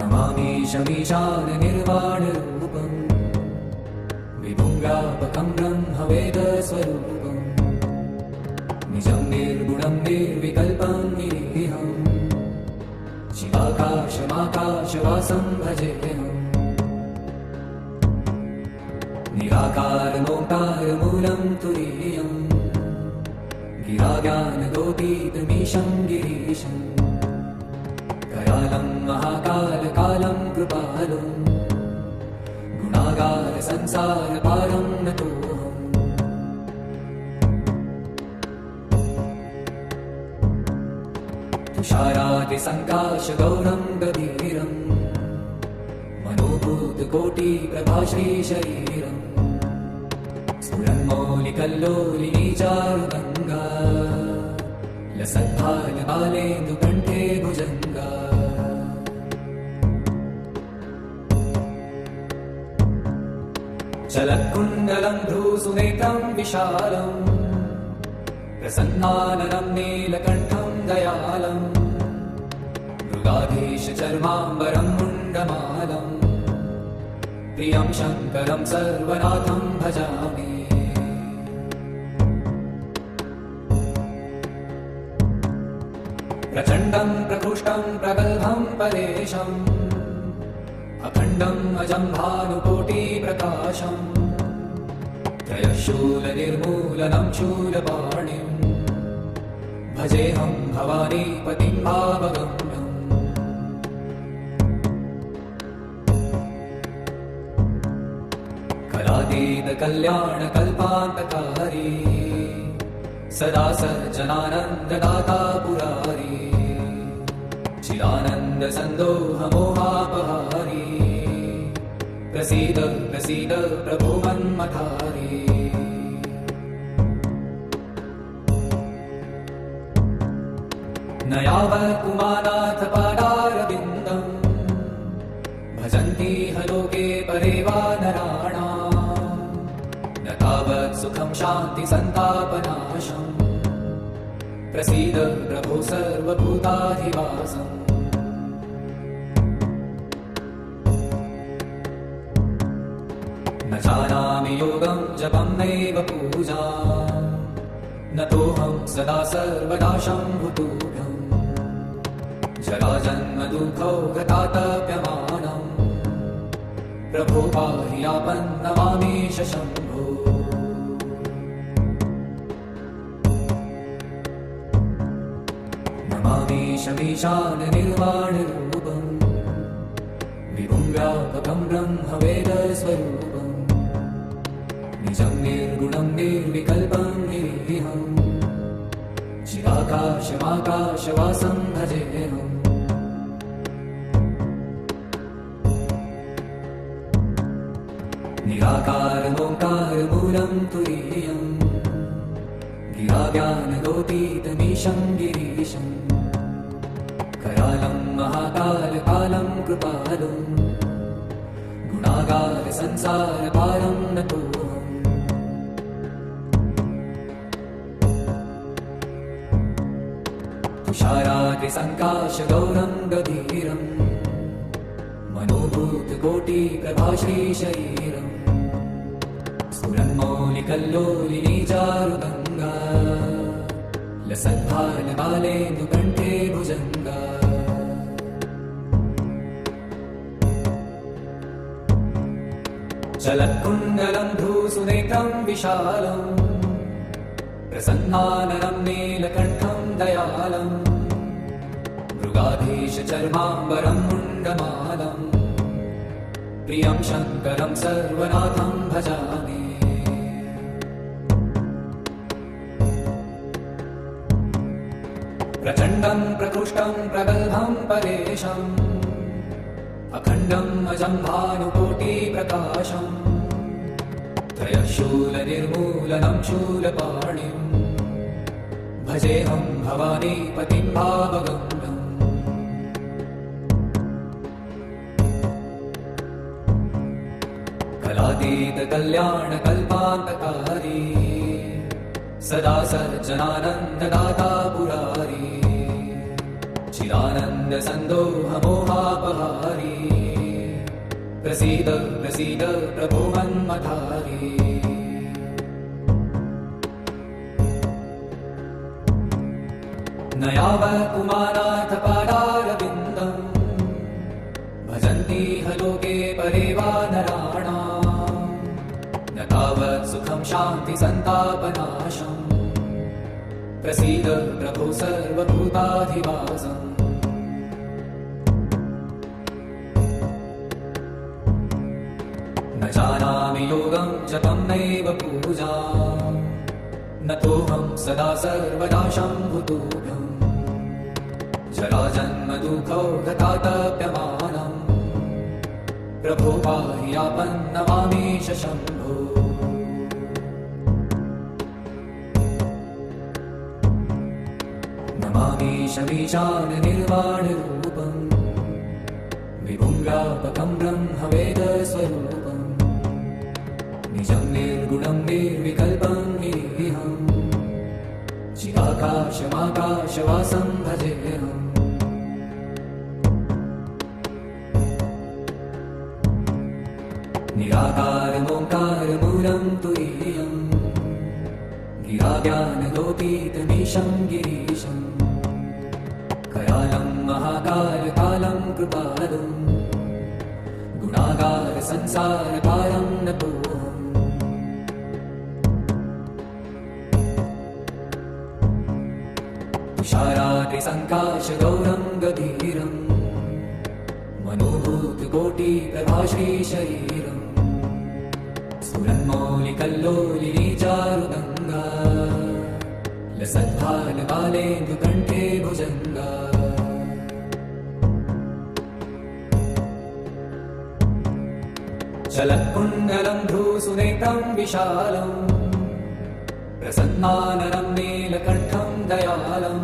नमामि शमीशान निर्वाणरूपम् विभुं व्यापकं ब्रह्मवेदस्वरूपम् निजं निर्गुणं निर्विकल्पं निरीहम् शिवाकाशमाकाशवासं भजेऽहम् निराकारमोङ्कारमूलं तुरीयम् गिराज्ञानगोपीतमीशं गिरीशम् करालं महाकालकालं कृपालुं गुणागार संसारपारं नतोऽहम् तुषारादिसङ्काशगौरं गभीरम् मनोभूतकोटिप्रभाश्रीशरीरम् स्फुरन्मौलिकल्लोलिनीचारुगङ्गा लसद्भालबालेन्दुकण्ठे भुजङ्गा चलत्कुण्डलं भ्रूसुनेत्रं विशालम् प्रसन्नाननं नीलकण्ठं दयालम् मृगाधीशचर्माम्बरं मुण्डमालम् प्रियं शङ्करं सर्वनाथं भजामि प्रचण्डं प्रकृष्टं प्रगल्भं परेशम् अखण्डम् अजं भानुकोटिप्रकाशम् त्रयशूलनिर्मूलनं शूलपाणिम् भजेऽहं भवानीपतिं भावगम्यम् कलातीतकल्याणकल्पान्तकारी सदा सज्जनानन्ददाता पुरारी चिदानन्दसन्दोहमोहापहारी प्रसीद प्रसीद प्रभो मन्मथारी न यावत् पुमानाथ पादारविन्दम् भजन्ति ह लोके परे वा नराणाम् न तावत् सुखं शान्ति सन्तापनाशम् प्रसीद प्रभो सर्वभूताधिवासम् न जानामि योगं जपं नैव पूजाम् न तोऽहं सदा सर्वदा शम्भुतुभ्यम् जराजन्मदुःखौ गतातप्यमानम् प्रभो पाहि आपन्नमामीश शम्भो नमामि शमीशान निर्वाणरूपम् विभुं व्यापकं ब्रह्मवेदस्वरूपम् निजं निर्गुणं निर्विकल्पं निरीहम् चिराकाशमाकाशवासं भजेऽहम् निराकारमोङ्कारमूलं तुरीयम् गिराज्ञानगोपीतमीशं गिरीशम् करालं महाकालकालं कृपालुं गुणागार संसारपारं नतोऽहम् तुषाराद्रिसङ्काशगौरं गभीरम् मनोभूतकोटिप्रभाश्रीशरीरम् स्फुरन्मौलिकल्लोलिनीचारुगङ्गा लसद्भालबालेन्दुकण्ठे भुजङ्गा चलत्कुण्डलं भ्रूसुनेत्रं विशालम् प्रसन्नाननं नीलकण्ठं दयालम् मृगाधीशचर्माम्बरं मुण्डमालम् प्रियं शङ्करं सर्वनाथं भजामि प्रचण्डं प्रकृष्टं प्रगल्भं परेशम् अखण्डम् अजं भानुकोटिप्रकाशम् त्रयशूलनिर्मूलनं शूलपाणिम् भजेऽहं भवानीपतिं भावगम्यम् कलातीतकल्याणकल्पान्तकारी सदा सज्जनानन्ददाता पुरारी चिदानन्द सन्दोहमोहापहारी प्रसीद प्रसीद प्रभो मन्मथारी न यावत् पुमानाथ पादारविन्दम् भजन्ति ह लोके परे वा नराणाम् न तावत् सुखं शान्ति सन्तापनाशम् प्रसीद प्रभो सर्वभूताधिवासम् न जानामि योगं जपं नैव पूजाम् न तोऽहं सदा सर्वदा शम्भुतुभ्यम् जराजन्म दुःखौ गतातप्यमानम् प्रभो पाहि आपन्नमामीश शम्भो नमामीशमीशान निर्वाणरूपम् विभुं व्यापकं ब्रह्मवेदस्वरूपम् निजं निर्गुणं निर्विकल्पं निरीहम् चिदाकाशमाकाशवासं भजेऽहम् निराकारमोङ्कारमूलं तुरीयम् गिराज्ञानलोकीतमीशं गिरीशम् करालं महाकालकालं कृपालुं गुणागार संसारकारं नतोऽहम् तुषाराद्रिसङ्काशगौरं गभीरम् मनोभूतकोटिप्रभाश्रीशरीरम् स्फुरन्मौलिकल्लोलिनी चारुगङ्गा लसद्भालबालेन्दुकण्ठे भुजङ्गा चलत्कुण्डलं भ्रूसुनेत्रं विशालम् प्रसन्नाननं नीलकण्ठं दयालम्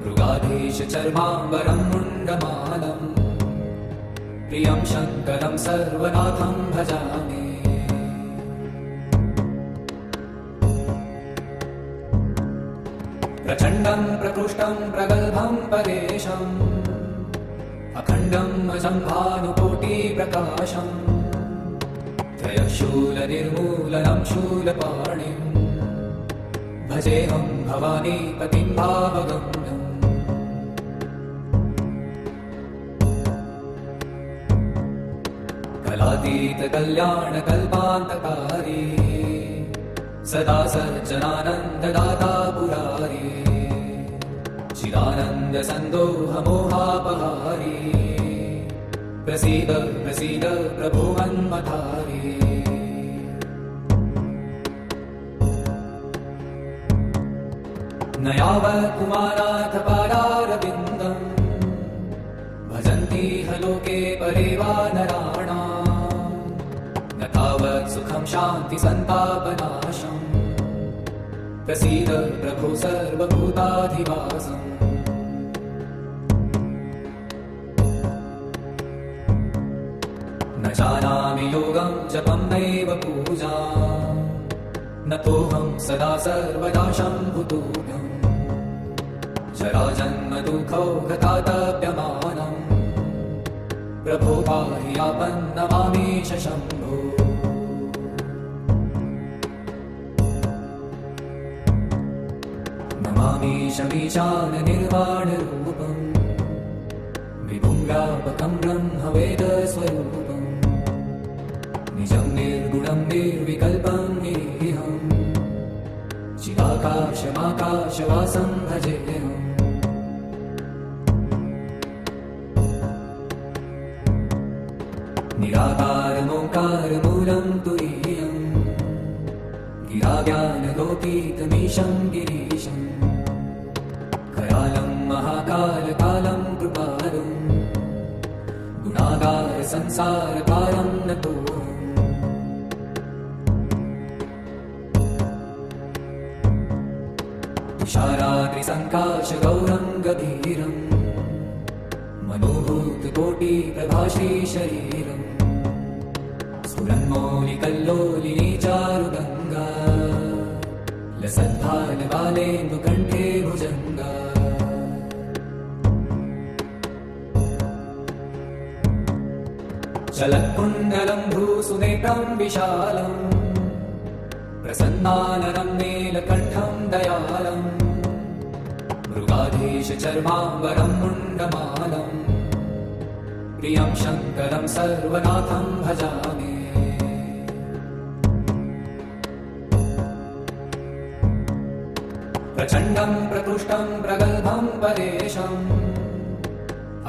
मृगाधीशचर्माम्बरं मुण्डमालम् प्रियं शङ्करं सर्वनाथं भजामि प्रचण्डं प्रकृष्टं प्रगल्भं परेशम् अखण्डम् अजं भानुकोटिप्रकाशम् त्रयशूलनिर्मूलनं शूलपाणिम् भजेऽहं भवानीपतिं भावगम्यम् कलातीतकल्याणकल्पान्तकारी सदा सज्जनानन्ददाता पुरारी चिदानन्द सन्दोहमोहापहारी प्रसीद प्रसीद प्रभो मन्मथारी न यावत् पुमानाथ पादारविन्दम् भजन्ति ह लोके परे वा नराणाम् न तावत् सुखं शान्ति सन्तापनाशम् प्रसीद प्रभो सर्वभूताधिवासम् न जानामि योगं जपं नैव पूजाम् न तोऽहं सदा सर्वदा शम्भुतुभ्यम् जराजन्म दुःखौ गतातप्यमानम् प्रभो पाहि आपन्नमामीश शम्भो नमामीशमीशान निर्वाणरूपम् विभुं व्यापकं ब्रह्मवेदस्वरूपम् निजं निर्गुणं निर्विकल्पं निरीहम् चिदाकाशमाकाशवासं भजेऽहम् निराकारमोङ्कारमूलं तुरीयम् गिराज्ञानलोकीतमीशं गिरीशम् करालं महाकालकालं कृपालुं गुणागार संसारकारं नतोऽहम् तुषाराद्रिसङ्काशगौरं गभीरम् मनोभूतकोटिप्रभाश्रीशरीरम् स्फुरन्मौलिकल्लोलिनी चारुगङ्गा लसद्भालबालेन्दुकण्ठे भुजङ्गा चलत्कुण्डलं भ्रूसुनेत्रं विशालम् प्रसन्नाननं नीलकण्ठं दयालम् मृगाधीशचर्माम्बरं मुण्डमालम् प्रियं शङ्करं सर्वनाथं भजामि प्रचण्डं प्रकृष्टं प्रगल्भं परेशम्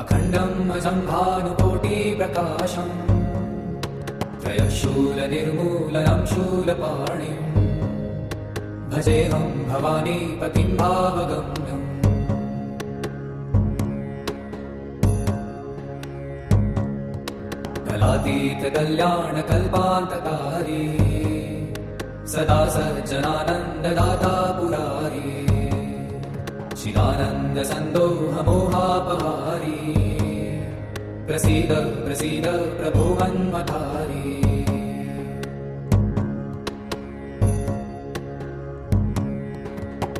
अखण्डम् अजम्भानुकोटिप्रकाशम् त्रयशूलनिर्मूलनं शूलपाणिम् भजेऽहं भवानीपतिं भावगम्यम् कलातीतकल्याणकल्पान्तकारी सदा सज्जनानन्ददाता पुरारी चिदानन्दसन्दोहमोहापहारी प्रसीद प्रसीद प्रभो मन्मथारी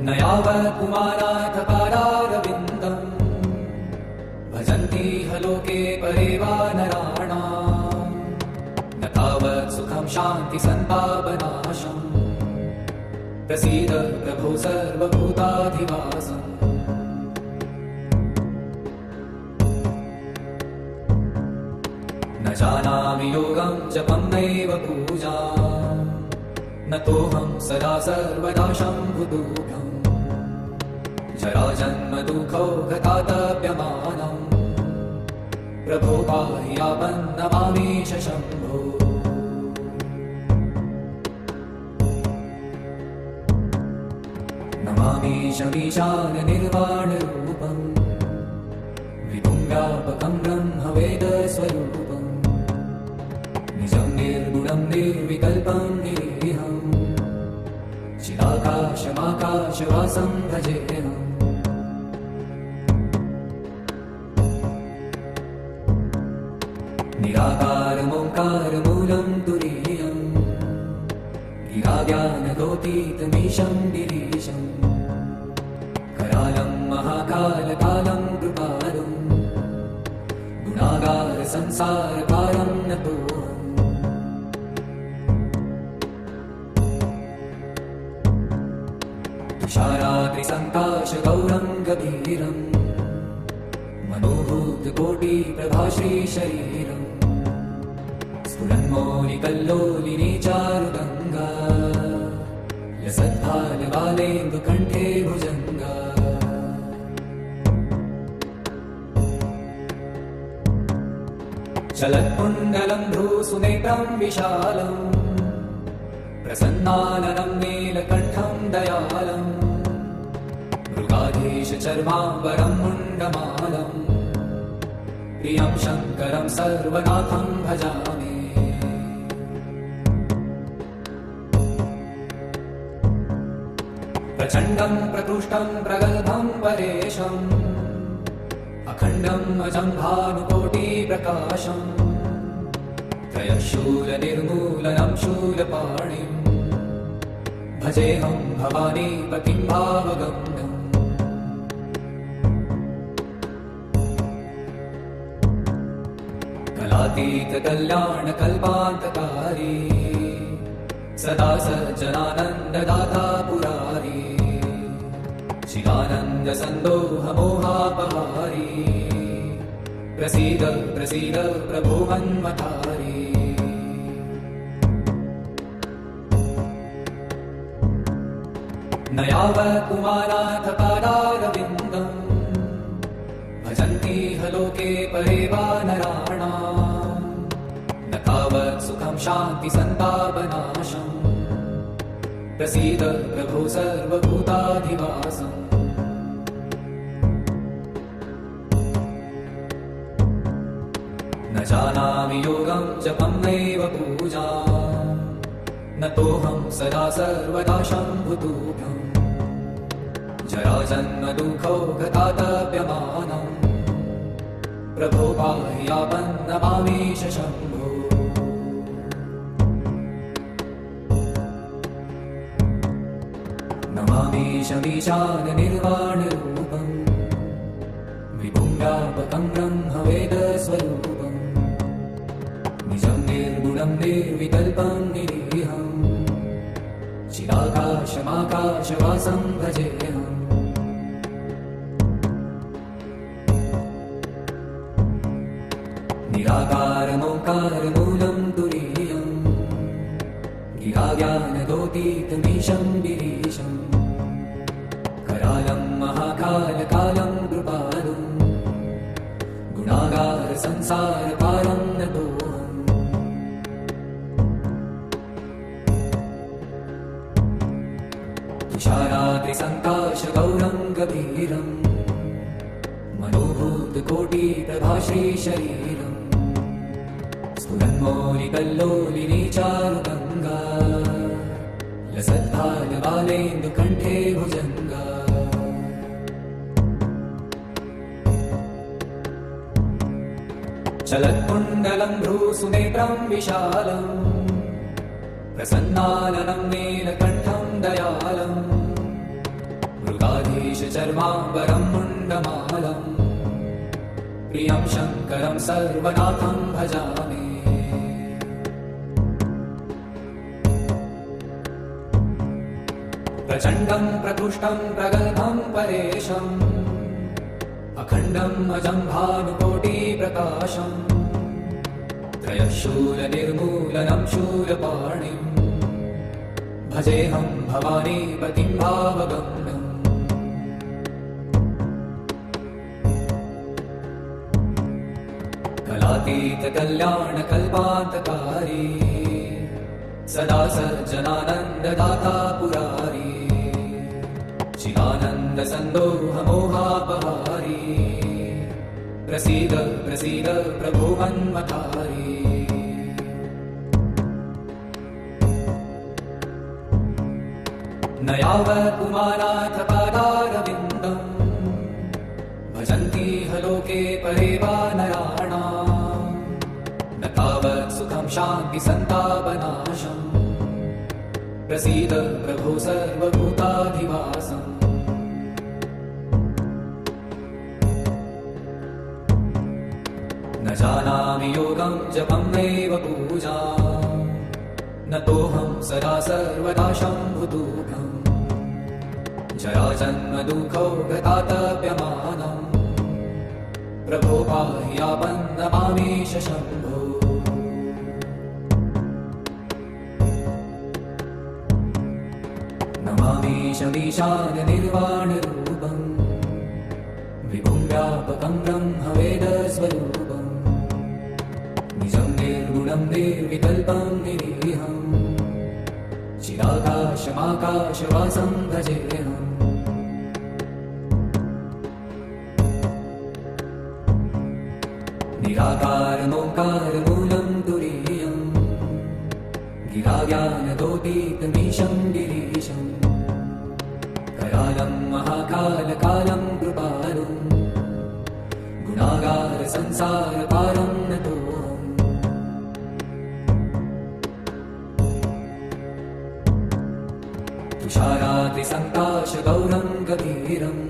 न यावत् पुमानाथ पादारविन्दम् भजन्ति ह लोके परे वा नराणाम् न तावत् सुखं शान्ति सन्तापनाशम् प्रसीद प्रभो सर्वभूताधिवासम् न जानामि योगं जपं नैव पूजाम् न तोऽहं सदा सर्वदा शम्भुदुःखम् जराजन्मदुःखौ गतातप्यमानम् प्रभो पाहि आपन्नमामीश शम्भो नमामीशमीशाननिर्वाणरूपम् विभुं व्यापकं ब्रह्मवेदस्वरूपम् निजं निर्गुणं निर्विकल्पं निरीहम् चिदाकाशमाकाशवासं भजेऽहम् निराकारमोङ्कारमूलं तुरीयम् गिराज्ञानगोतीतमीशं गिरीशम् करालं महाकालकालं कृपालुं गुणागारसंसारकारं नतोऽहम् तुषाराद्रिसङ्काशगौरं गभीरम् मनोभूतकोटिप्रभाश्रीशरीरम् स्फुरन्मौलिकल्लोलिनी चारुगङ्गा लसद्भालबालेन्दुकण्ठे भुजङ्गा चलत्कुण्डलं भ्रूसुनेत्रं विशालम् प्रसन्नाननं नीलकण्ठं दयालम् मृगाधीशचर्माम्बरं मुण्डमालम् प्रियं शङ्करं सर्वनाथं भजामि प्रचण्डं प्रकृष्टं प्रगल्भं परेशम् अखण्डम् अजम्भानुकोटिप्रकाशम् त्रयशूलनिर्मूलनं शूलपाणिम् भजेऽहं भवानीपतिं भावगम्यम् कलातीतकल्याणकल्पान्तकारी सदा सज्जनानन्ददाता पुरारी चिदानन्दसन्दोहमोहापहारी प्रसीद प्रसीद प्रभो मन्मथारी न यावत् पुमानाथ पादारविन्दम् भजन्ति ह लोके परे वा नराणाम् न तावत् सुखं शान्ति सन्तापनाशम् प्रसीद प्रभो सर्वभूताधिवासम् न जानामि योगं जपं नैव पूजाम् न तोऽहं सदा सर्वदा शम्भुतुभ्यम् जराजन्मदुःखौ गतातप्यमानम् प्रभो पाहि आपन्नमामीश शम्भो नमामीशमीशाननिर्वाणरूपम् विभुं व्यापकं ब्रह्मवेदस्वरूपम् निर्गुणं निर्विकल्पं निरीहम् चिदाकाशमाकाशवासं भजेऽहम् निराकारमोङ्कारमूलं तुरीयम् गिराज्ञानदोतीतमीशं गिरीशम् करालं महाकालकालं कृपालुं गुणागारसंसारपारं नतोऽहम् तुषाराद्रिसङ्काशगौरं गभीरम् मनोभूतकोटिप्रभाश्रीशरीरम् स्फुरन्मौलिकल्लोलिनी चारुगङ्गा लसद्भालबालेन्दुकण्ठे भुजङ्गा चलत्कुण्डलं भ्रूसुनेत्रं विशालम् प्रसन्नाननं नीलकण्ठं दयालम् मृगाधीशचर्माम्बरं मुण्डमालम् प्रियं शङ्करं सर्वनाथं भजामि प्रचण्डं प्रकृष्टं प्रगल्भं परेशम् अखण्डम् अजं भानुकोटिप्रकाशम् त्रयशूलनिर्मूलनं शूलपाणिम् भजेऽहं भवानीपतिं भावगम्यम् कलातीतकल्याणकल्पान्तकारी सदा सज्जनानन्ददाता पुरारी चिदानन्दसन्दोहमोहापहारी प्रसीद प्रसीद प्रभो मन्मथारी न यावत् पुमानाथ पादारविन्दम् भजन्ति ह लोके परे वा नराणाम् न तावत् सुखं शान्ति सन्तापनाशम् प्रसीद प्रभो सर्वभूताधिवासम् न जानामि योगं जपं नैव पूजाम् न तोऽहं सदा सर्वदा शम्भुदुःखम् जराजन्मदुःखौ गतातप्यमानम् प्रभो पाहि आपन्नमामीश शम्भो नमामीशमीशाननिर्वाणरूपम् विभुं व्यापकं ब्रह्मवेदस्वरूपम् निजं निर्गुणं निर्विकल्पं निरीहम् चिदाकाशमाकाशवासं भजेऽहम् निराकारमोङ्कारमूलं तुरीयम् गिराज्ञानदोतीतमीशं गिरीशम् करालं महाकालकालं कृपालुं गुणागारसंसारपारं नतोऽहम् तुषाराद्रिसङ्काशगौरं गभीरम्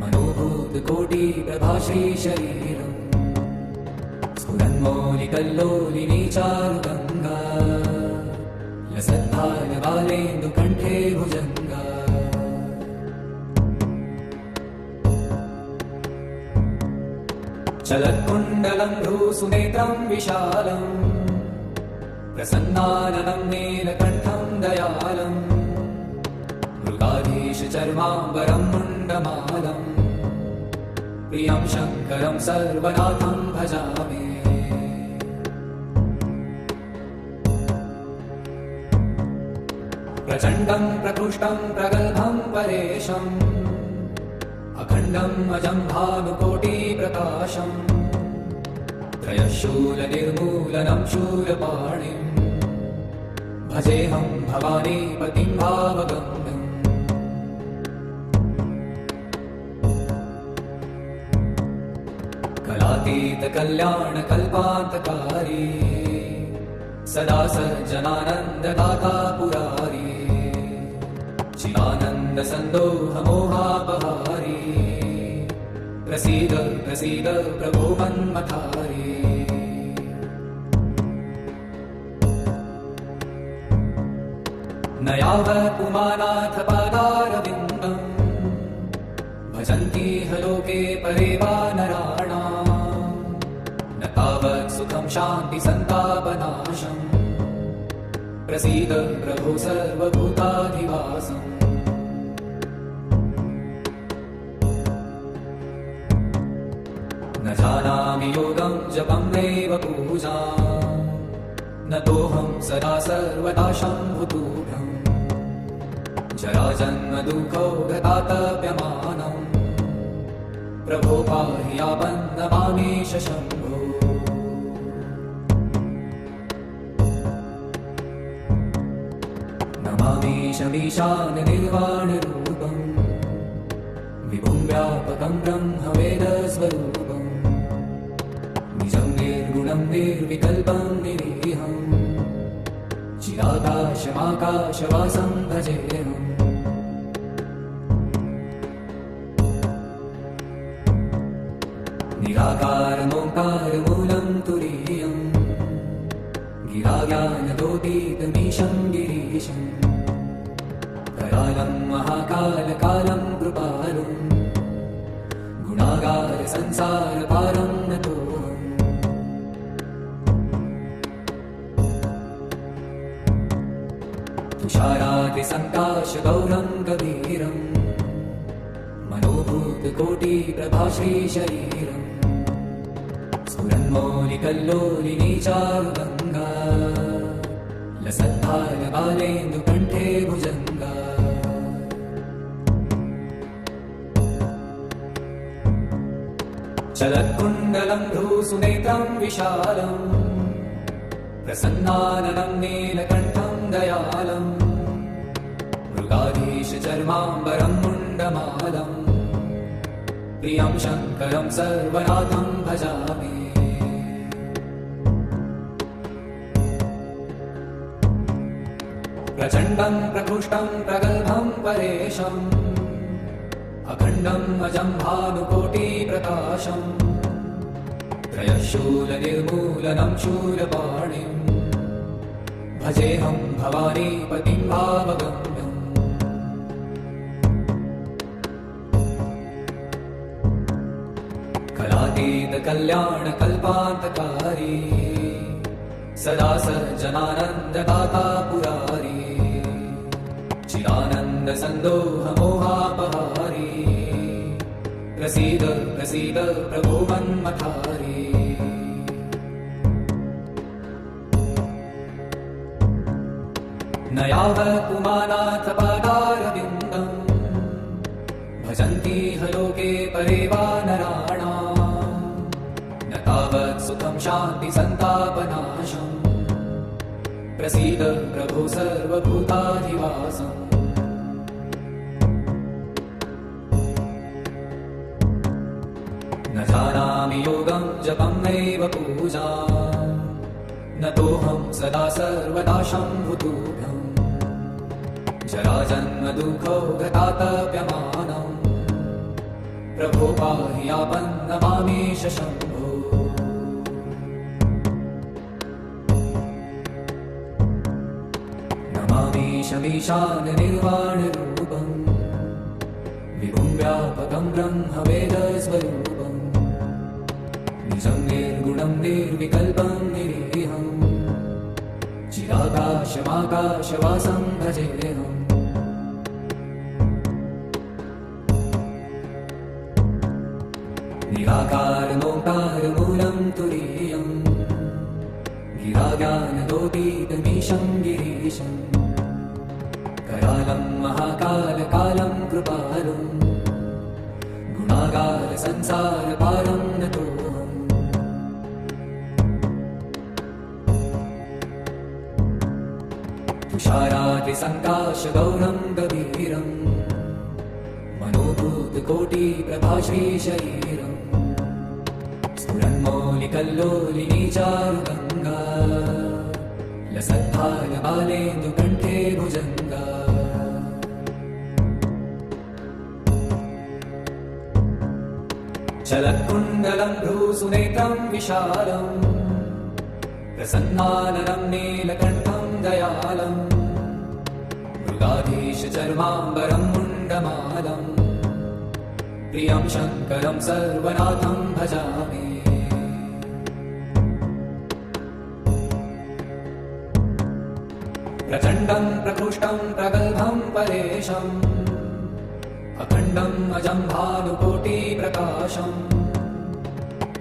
मनोभूतकोटिप्रभाश्रीशरीरम् स्फुरन्मौलिकल्लोलिनी चारुगङ्गा लसद्भालबालेन्दुकण्ठे भुजङ्गा चलत्कुण्डलं भ्रूसुनेत्रं विशालम् प्रसन्नाननं नीलकण्ठं दयालम् मृगाधीशचर्माम्बरं मुण्डमालम् प्रियं शङ्करं सर्वनाथं भजामि प्रचण्डं प्रकृष्टं प्रगल्भं परेशम् अखण्डम् अजं भानुकोटिप्रकाशम् त्रयशूलनिर्मूलनं शूलपाणिम् भजेऽहं भवानीपतिं भावगम्यम् कलातीतकल्याणकल्पान्तकारी सदा सज्जनानन्ददाता पुरारी चिदानन्दसन्दोहमोहापहारी प्रसीद प्रसीद प्रभो मन्मथारी न यावत् पुमानाथ पादारविन्दम् भजन्तीह लोके परे वा नराणाम् न तावत् सुखं शान्ति सन्तापनाशम् प्रसीद प्रभो सर्वभूताधिवासम् न जानामि योगं जपं नैव पूजाम् न तोऽहं सदा सर्वदा शम्भुतुभ्यम् जराजन्म दुःखौ गतातप्यमानम् प्रभो पाहि आपन्नमामीश शम्भो नमामीशमीशान निर्वाणरूपम् विभुं व्यापकं ब्रह्मवेदस्वरूपम् निजं निर्गुणं निर्विकल्पं निरीहम् चिराकाशमाकाशवासं भजेऽहम् निराकारमोङ्कारमूलं तुरीयम् गिराज्ञानदोतीतमीशं गिरीशम् करालं महाकालकालं कृपालुम् गुणागार संसारपारं नतोऽहम् तुषारादिसङ्काशगौरं कबीरम् मनोभूतकोटिप्रभाश्रीशरीरम् स्फुरन्मौलिकल्लोलिनी चारुगङ्गा लसद्भालबालेन्दुकण्ठे भुजङ्गा चलत्कुण्डलं भ्रूसुनेत्रं विशालम् प्रसन्नाननं नीलकण्ठं दयालम् मृगाधीशचर्माम्बरं मुण्डमालम् प्रियं शङ्करं सर्वनाथं भजामि प्रचण्डं प्रकृष्टं प्रगल्भं परेशम् अखण्डम् अजं भानुकोटिप्रकाशम् त्रयशूलनिर्मूलनं शूलपाणिम् भजेऽहं भवानीपतिं भावगम्यम् कलातीतकल्याणकल्पान्तकारी सदा सज्जनानन्ददाता पुरारी चिदानन्दसन्दोहमोहापहारी प्रसीद प्रसीद प्रभो मन्मथारी न यावत् पुमानाथ पादारविन्दम् भजन्तीह लोके परे वा नराणाम् न तावत् सुखं शान्ति सन्तापनाशम् प्रसीद प्रभो सर्वभूताधिवासम् न जानामि योगं जपं नैव पूजाम् न तोऽहं सदा सर्वदा शम्भुतुभ्यम् जराजन्म दुःखौ गतातप्यमानम् प्रभो पाहि आपन्नमामीश शम्भो नमामीशमीशान निर्वाणरूपम् विभुं व्यापकं ब्रह्मवेदस्वरूपम् निजं निर्गुणं निर्विकल्पं निरीहम् चिराकाशमाकाशवासं भजेऽहम् निराकारमोङ्कारमूलं तुरीयम् गिराज्ञानदोतीतमीशं गिरीशम् करालं महाकालकालं कृपालुम् गुणागार संसारपारं नतोऽहम् तुषारादिसङ्काशगौरं गभीरम् मनोभूतकोटिप्रभाश्रीशरीरम् स्फुरन्मौलिकल्लोलिनी चारुगङ्गा लसद्भालबालेन्दुकण्ठे भुजङ्गा चलत्कुण्डलं भ्रूसुनेत्रं विशालम् प्रसन्नाननं नीलकण्ठं दयालम् मृगाधीशचर्माम्बरं मुण्डमालम् प्रियं शङ्करं सर्वनाथं भजामि प्रचण्डं प्रकृष्टं प्रगल्भं परेशम् अखण्डम् अजं भानुकोटिप्रकाशम्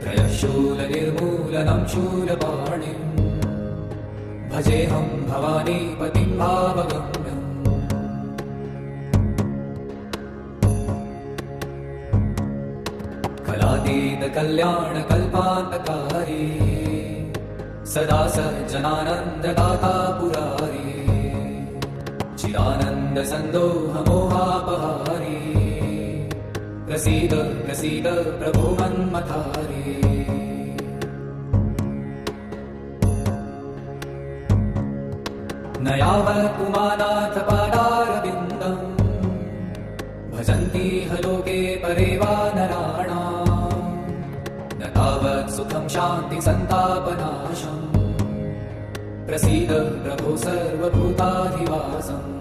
त्रयशूलनिर्मूलनं शूलपाणिम् भजेऽहं भवानीपतिं भावगम्यम् कलातीतकल्याणकल्पान्तकारी सदा सज्जनानन्ददाता पुरारी चिदानन्दसन्दोहमोहापहारी प्रसीद प्रसीद प्रभो मन्मथारी न यावत् पुमानाथ पादारविन्दम् भजन्ति ह लोके परे वा नराणाम् न तावत् सुखं शान्ति सन्तापनाशम् प्रसीद प्रभो सर्वभूताधिवासम्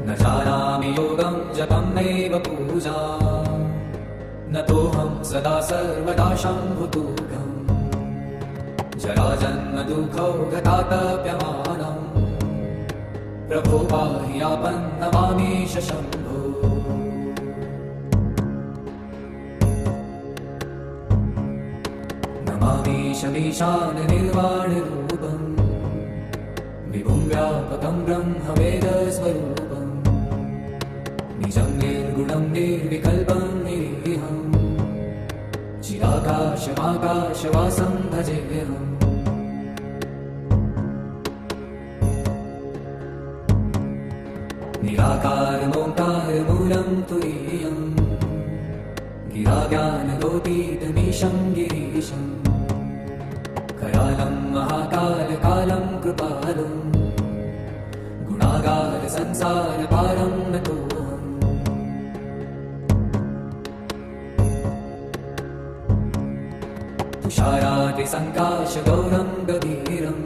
न जानामि योगं जपं नैव पूजाम् न तोऽहं सदा सर्वदा शम्भुतुभ्यम् जराजन्म दुःखौ गतातप्यमानम् प्रभो पाहि आपन्नमामीश शम्भो नमामीशमीशाननिर्वाणरूपम् विभुं व्यापकं ब्रह्मवेदस्वरूपम् निजं निर्गुणं निर्विकल्पं निरीहम् चिदाकाशमाकाशवासं भजेऽहम् निराकारमोङ्कारमूलं तुरीयम् गिराज्ञानगोपीतमीशं गिरीशम् कयालं महाकालकालं कृपालुम् गुणागारसंसारपारं नतोऽहम् तुषाराद्रिसङ्काशगौरं गभीरम्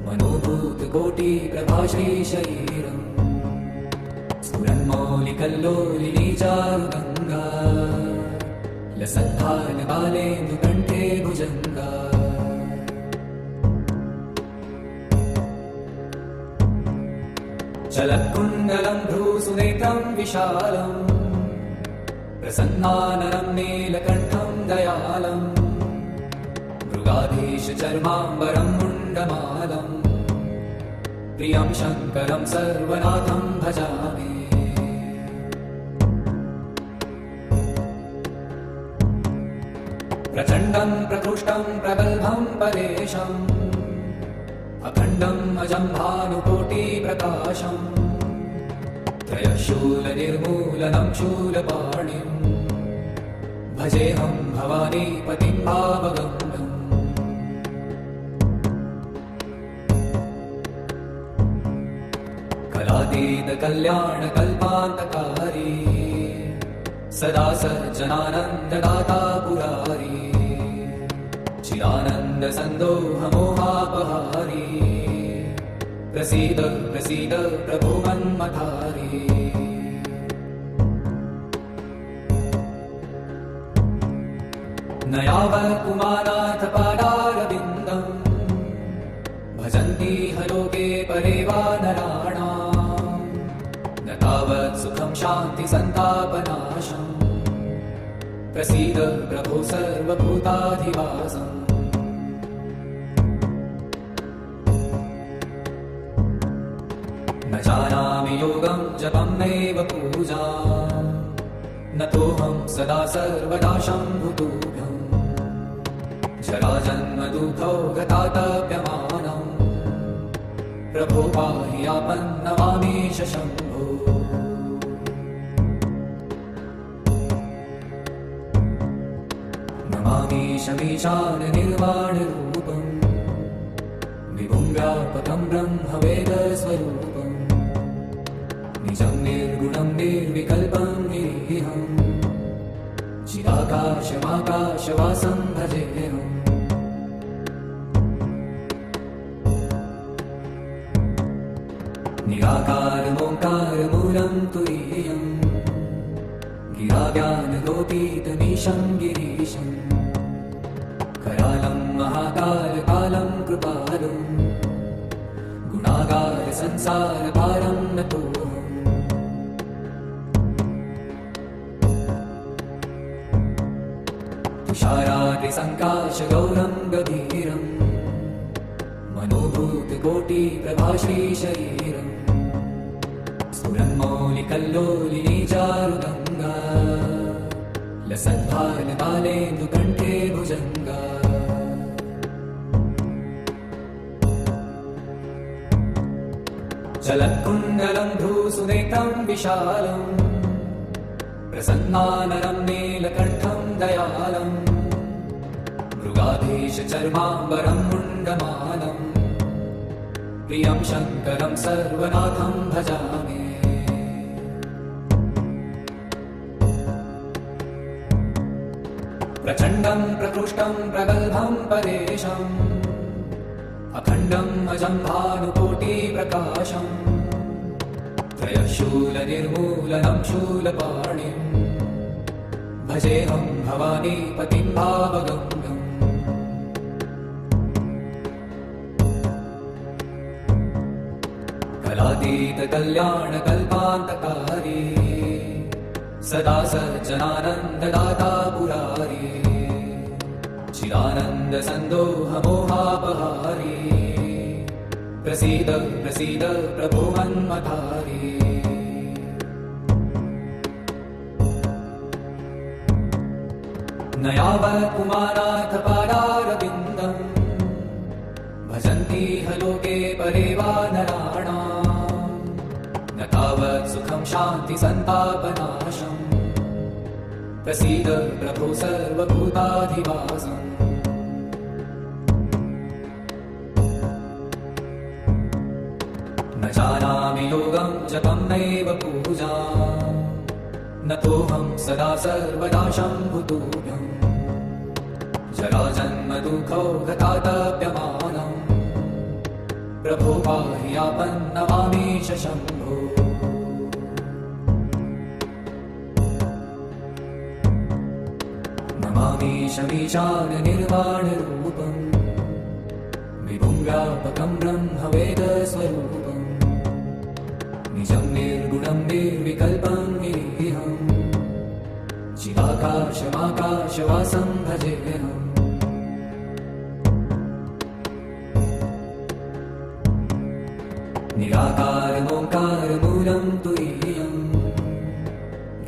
मनोभूतकोटिप्रभाश्रीशरीरम् स्फुरन्मौलिकल्लोलिनीचारुगङ्गा लसद्भालबालेन्दुकण्ठे भुजङ्गा चलत्कुण्डलं भ्रूसुनेत्रं विशालम् प्रसन्नाननं नीलकण्ठं दयालम् मृगाधीशचर्माम्बरं मुण्डमालम् प्रियं शङ्करं सर्वनाथं भजामि प्रचण्डं प्रकृष्टं प्रगल्भं परेशम् अखण्डम् अजं भानुकोटिप्रकाशम् त्रयशूलनिर्मूलनं शूलपाणिम् भजेऽहं भवानीपतिं भावगम्यम् कलातीतकल्याणकल्पान्तकारी सदा सज्जनानन्ददाता पुरारी चिदानन्दसन्दोहमोहापहारी प्रसीद प्रसीद प्रभो मन्मथारी न यावत् पुमानाथ पादारविन्दम् भजन्ति ह लोके परे वा नराणाम् न तावत् सुखं शान्ति सन्तापनाशम् प्रसीद प्रभो सर्वभूताधिवासम् न जानामि योगं जपं नैव पूजाम् न तोऽहं सदा सर्वदा शम्भुतुभ्यम् जराजन्म दुःखौ गतातप्यमानम् प्रभो पाहि आपन्नमामीश शम्भो नमामीशमीशाननिर्वाणरूपम् विभुं व्यापकं ब्रह्मवेदस्वरूपम् निजं निर्गुणं निर्विकल्पं निरीहम् चिदाकाशमाकाशवासं भजेऽहम् निराकारमोङ्कारमूलं तुरीयम् गिराव्यानगोपीतमीशं गिरीशं करालं महाकालकालं कृपालुं गुणागारसंसारपारं नतोऽहम् तुषाराद्रिसङ्काशगौरं गभीरं मनोभूतकोटिप्रभाश्रीशरीरम् स्फुरन्मौलिकल्लोलिनी चारुगङ्गा लसद्भालबालेन्दुकण्ठे भुजङ्गा चलत्कुण्डलं भ्रूसुनेत्रं विशालम् प्रसन्नाननं नीलकण्ठं दयालम् मृगाधीशचर्माम्बरं मुण्डमालम् प्रियं शङ्करं सर्वनाथं भजामि प्रचण्डं प्रकृष्टं प्रगल्भं परेशम् अखण्डम् अजं भानुकोटिप्रकाशम् त्रयशूलनिर्मूलनं शूलपाणिम् भजेऽहं भवानीपतिं भावगम्यम् कलातीतकल्याणकल्पान्तकारी सदा सज्जनानन्ददाता पुरारी चिदानन्दसन्दोहमोहापहारी प्रसीद प्रसीद प्रभो मन्मथारी न यावत् पुमानाथ पादारविन्दम् भजन्ति ह लोके परे वा नराणाम् न तावत् सुखं शान्ति सन्तापनाशम् प्रसीद प्रभो सर्वभूताधिवासम् न जानामि योगं जपं नैव पूजाम् न तोऽहं सदा सर्वदा शम्भुतुभ्यम् जराजन्मदुःखौ गतातप्यमानम् प्रभो पाहि आपन्नमामीश शम्भो नमामीशमीशाननिर्वाणरूपम् विभुं व्यापकं ब्रह्मवेदस्वरूपम् निजं निर्गुणं निर्विकल्पं निरीहम् चिदाकाशमाकाशवासं भजेऽहम् निराकारमोङ्कारमूलं तुरीयम्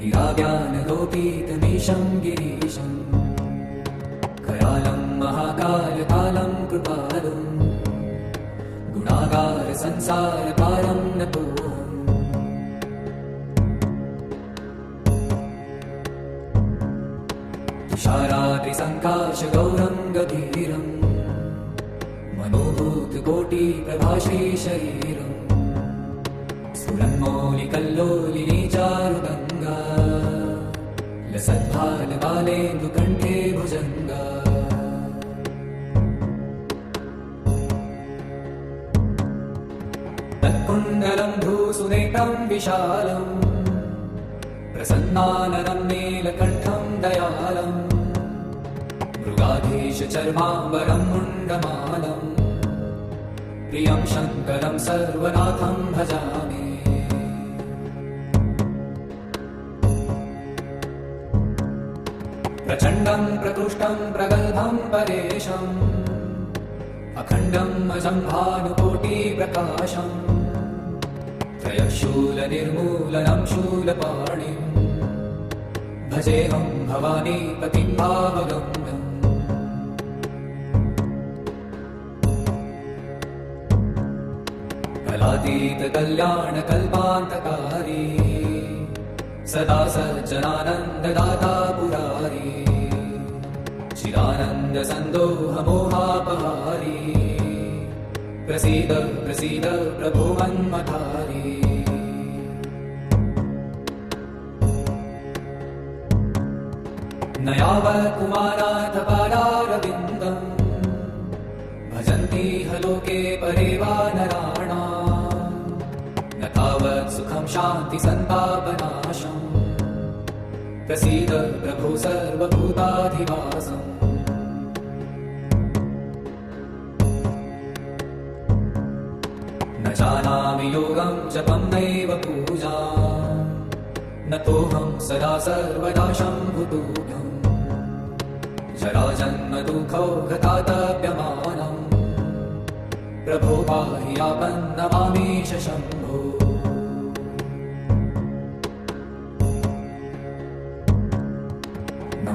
गिराव्यानगोपीतमीशं गिरीशम् करालं महाकालकालं कृपालुं गुणागारसंसारपारं नतोऽहम् तुषाराद्रिसङ्काशगौरं गभीरं मनोभूतकोटिप्रभाश्रीशरीरम् स्फुरन्मौलिकल्लोलिनी चारुगङ्गा लसद्भालबालेन्दुकण्ठे भुजङ्गा तत्कुण्डलं भ्रूसुनेत्रं विशालम् प्रसन्नाननं नीलकण्ठं दयालम् मृगाधीशचर्माम्बरं मुण्डमालम् प्रियं शङ्करं सर्वनाथं भजामि प्रचण्डं प्रकृष्टं प्रगल्भं परेशम् अखण्डम् अजं भानुकोटिप्रकाशम् त्रयशूलनिर्मूलनं शूलपाणिम् भजेऽहं भवानीपतिं भावगम्यम् कलातीतकल्याणकल्पान्तकारी सदा सज्जनानन्ददाता पुरारी चिदानन्दसन्दोहमोहापहारी प्रसीद प्रसीद प्रभो मन्मथारी न यावत् पुमानाथ पादारविन्दम् भजन्ति ह लोके परे वा नराणाम् न तावत् सुखं शान्ति सन्तापनाशम् प्रसीद प्रभो सर्वभूताधिवासम् न जानामि योगं जपं नैव पूजा न तोऽहं सदा सर्वदा शम्भुतुभ्यम् जराजन्म दुःखौ गतातप्यमानम् प्रभो पाहि आपन्नमामीश शम्भो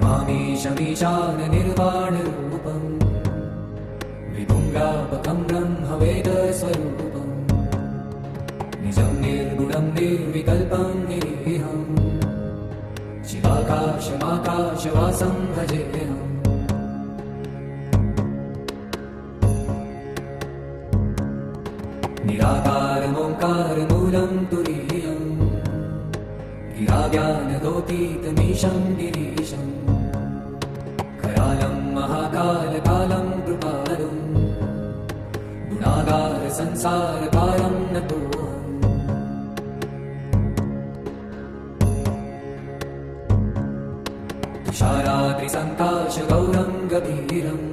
नमामीशमीशान निर्वाणरूपम् विभुं व्यापकं ब्रह्मवेदस्वरूपम् निजं निर्गुणं निर्विकल्पं निरीहम् चिदाकाशमाकाशवासं भजेऽहम् निराकारमोङ्कारमूलं तुरीयम् गिराज्ञानगोतीतमीशं गिरीशम् करालं महाकालकालं कृपालुं गुणागारसंसारकारं नतोऽहम् तुषाराद्रिसङ्काशगौरं गभीरम्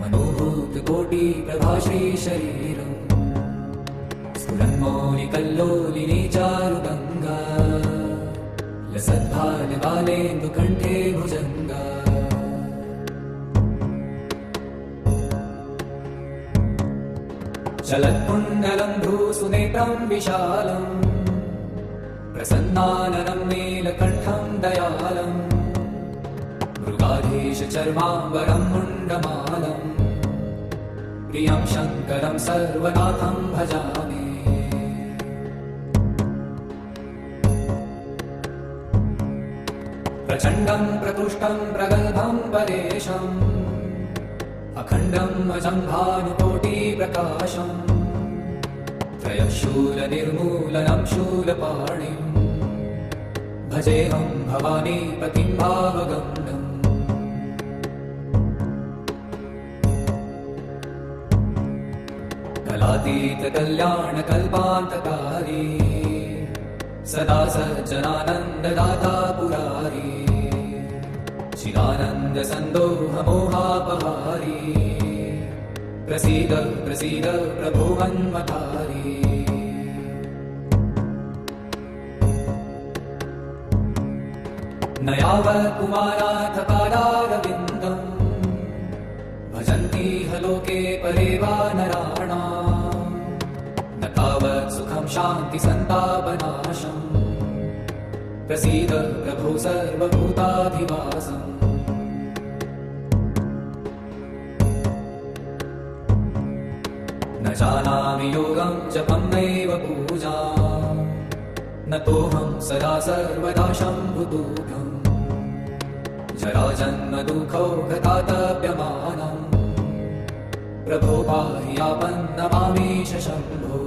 मनोभूतकोटिप्रभाश्रीशरीरम् स्फुरन्मौलिकल्लोलिनी चारुगङ्गा लसद्भालबालेन्दुकण्ठे भुजङ्गा चलत्कुण्डलं भ्रूसुनेत्रं विशालम् प्रसन्नाननं नीलकण्ठं दयालम् मृगाधीशचर्माम्बरं मुण्डमालम् प्रियं शङ्करं सर्वनाथं भजामि प्रचण्डं प्रतुष्टं प्रगल्भं परेशम् अखण्डं अजं भानुकोटिप्रकाशम् त्रयशूलनिर्मूलनं शूलपाणिम् भजेऽहं भवानीपतिं भावगम्यम् कलातीतकल्याणकल्पान्तकारी सदा सज्जनानन्ददाता पुरारी चिदानन्दसन्दोहमोहापहारी प्रसीद प्रसीद प्रभो मन्मथारी न यावत् कुमाराथ पादारविन्दम् भजन्तीह लोके परे वा नराणाम् न तावत् सुखं शान्ति सन्तापनाशम् प्रसीद प्रभो सर्वभूताधिवासम् न जानामि योगं जपं नैव पूजा न तोऽहं सदा सर्वदा शम्भुतुभ्यम् जराजन्म दुःखौ गतातप्यमानम् प्रभो पाहि आपन्नमामीश शम्भो